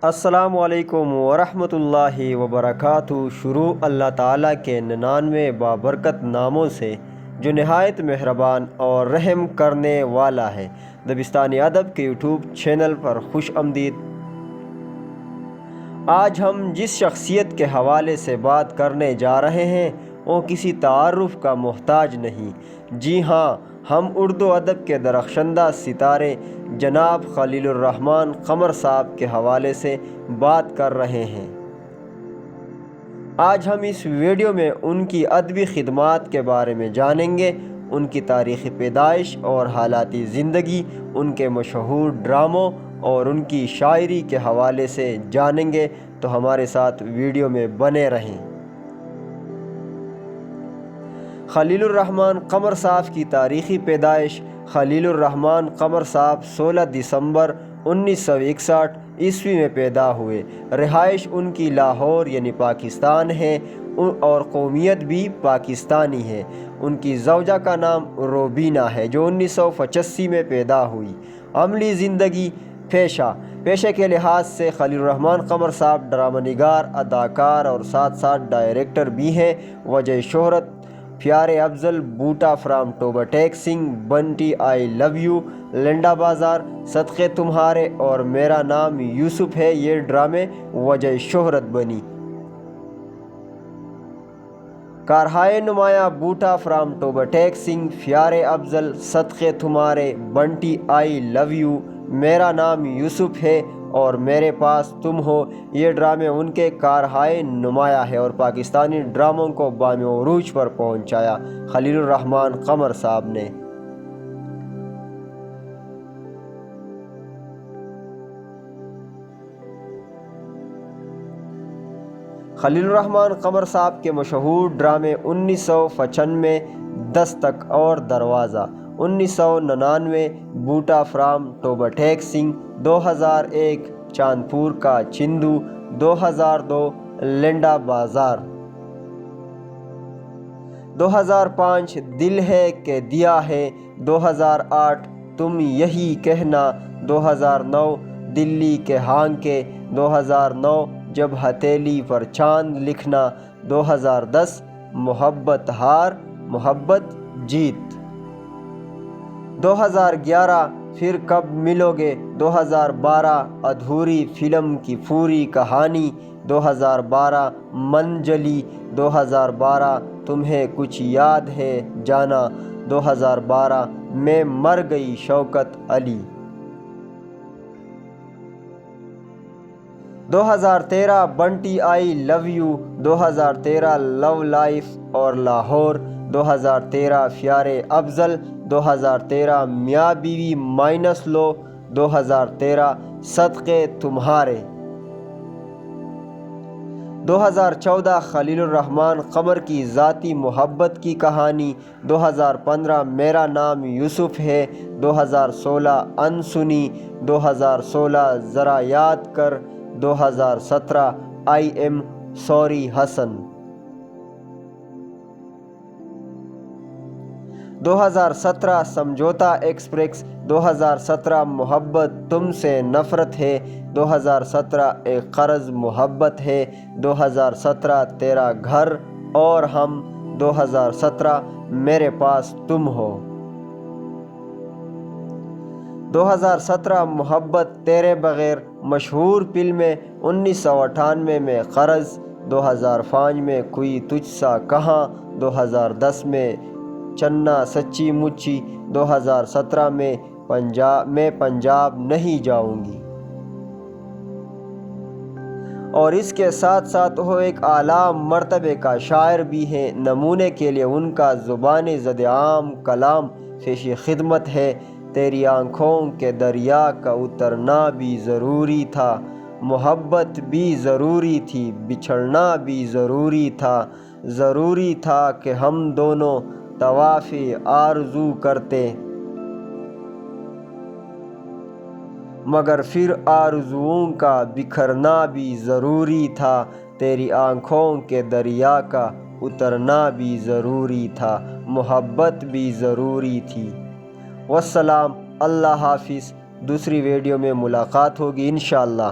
السلام علیکم ورحمۃ اللہ وبرکاتہ۔ شروع اللہ تعالیٰ کے 99 بابرکت ناموں سے جو نہایت مہربان اور رحم کرنے والا ہے۔ دبستانی ادب کے یوٹیوب چینل پر خوش آمدید۔ آج ہم جس شخصیت کے حوالے سے بات کرنے جا رہے ہیں وہ کسی تعارف کا محتاج نہیں۔ جی ہاں، ہم اردو ادب کے درخشندہ ستارے جناب خلیل الرحمن قمر صاحب کے حوالے سے بات کر رہے ہیں۔ آج ہم اس ویڈیو میں ان کی ادبی خدمات کے بارے میں جانیں گے، ان کی تاریخی پیدائش اور حالاتی زندگی، ان کے مشہور ڈراموں اور ان کی شاعری کے حوالے سے جانیں گے، تو ہمارے ساتھ ویڈیو میں بنے رہیں۔ خلیل الرحمن قمر صاحب کی تاریخی پیدائش۔ خلیل الرحمن قمر صاحب 16 دسمبر 1961 عیسوی میں پیدا ہوئے۔ رہائش ان کی لاہور یعنی پاکستان ہے اور قومیت بھی پاکستانی ہے۔ ان کی زوجہ کا نام روبینہ ہے جو 1985 میں پیدا ہوئی۔ عملی زندگی۔ پیشے کے لحاظ سے خلیل الرحمن قمر صاحب ڈرامہ نگار، اداکار اور ساتھ ساتھ ڈائریکٹر بھی ہیں۔ وجہ شہرت: Pyare Afzal, Bota from Toba Tek Singh, Bunty I love you, Landa Bazar, Sadqay تمہارے اور میرا نام یوسف ہے، یہ ڈرامے وجہ شہرت بنی۔ کارہائے نمایاں: بوٹا فرام ٹوبہ ٹیک سنگھ، پیارے افضل، صدقے تمہارے، بنٹی آئی لو یو، میرا نام یوسف ہے اور میرے پاس تم ہو، یہ ڈرامے ان کے کارہائے نمایاں ہے اور پاکستانی ڈراموں کو بام عروج پر پہنچایا خلیل الرحمن قمر صاحب نے۔ خلیل الرحمن قمر صاحب کے مشہور ڈرامے: 1995 دستک اور دروازہ، 1999 بوٹا فرام ٹوبہ ٹیک سنگھ، 2001 چاندپور کا چندو، 2002 لنڈا بازار، 2005 دل ہے کہ دیا ہے، 2008 تم یہی کہنا، 2009 دلی کے ہانکے، 2009 جب ہتھیلی پر چاند لکھنا، 2010 محبت ہار محبت جیت، 2011 پھر کب ملو گے، 2012 ادھوری فلم کی پوری کہانی، 2012 منجلی، 2012 تمہیں کچھ یاد ہے جانا، 2012 میں مر گئی Shaukat Ali, 2013 Bunty I love you, 2013 love life اور لاہور، 2013 پیارے افضل، 2013 میاں بیوی مائنس لو، 2013 صدقے تمہارے، 2014 خلیل الرحمن قمر کی ذاتی محبت کی کہانی، 2015 میرا نام یوسف ہے، 2016 انسنی، 2016 ذرا یاد کر، 2017 I am sorry Hassan, 2017 Samjhota express, 2017 Mohabbat تم سے نفرت ہے، 2017 ایک قرض محبت ہے، 2017 تیرا گھر اور ہم، 2017 میرے پاس تم ہو، 2017 محبت تیرے بغیر۔ مشہور فلمیں: 1998 میں قرض، 2005 میں کوئی تجھ سا کہاں، 2010 میں چنا سچی مچی، 2017 میں پنجاب نہیں جاؤں گی۔ اور اس کے ساتھ ساتھ وہ ایک اعلیٰ مرتبے کا شاعر بھی ہیں۔ نمونے کے لیے ان کا زبان زد عام کلام پیش خدمت ہے: تیری آنکھوں کے دریا کا اترنا بھی ضروری تھا، محبت بھی ضروری تھی، بچھڑنا بھی ضروری تھا کہ ہم دونوں طواف آرزو کرتے، مگر پھر آرزوؤں کا بکھرنا بھی ضروری تھا، تیری آنکھوں کے دریا کا اترنا بھی ضروری تھا، محبت بھی ضروری تھی۔ والسلام، اللہ حافظ۔ دوسری ویڈیو میں ملاقات ہوگی انشاءاللہ۔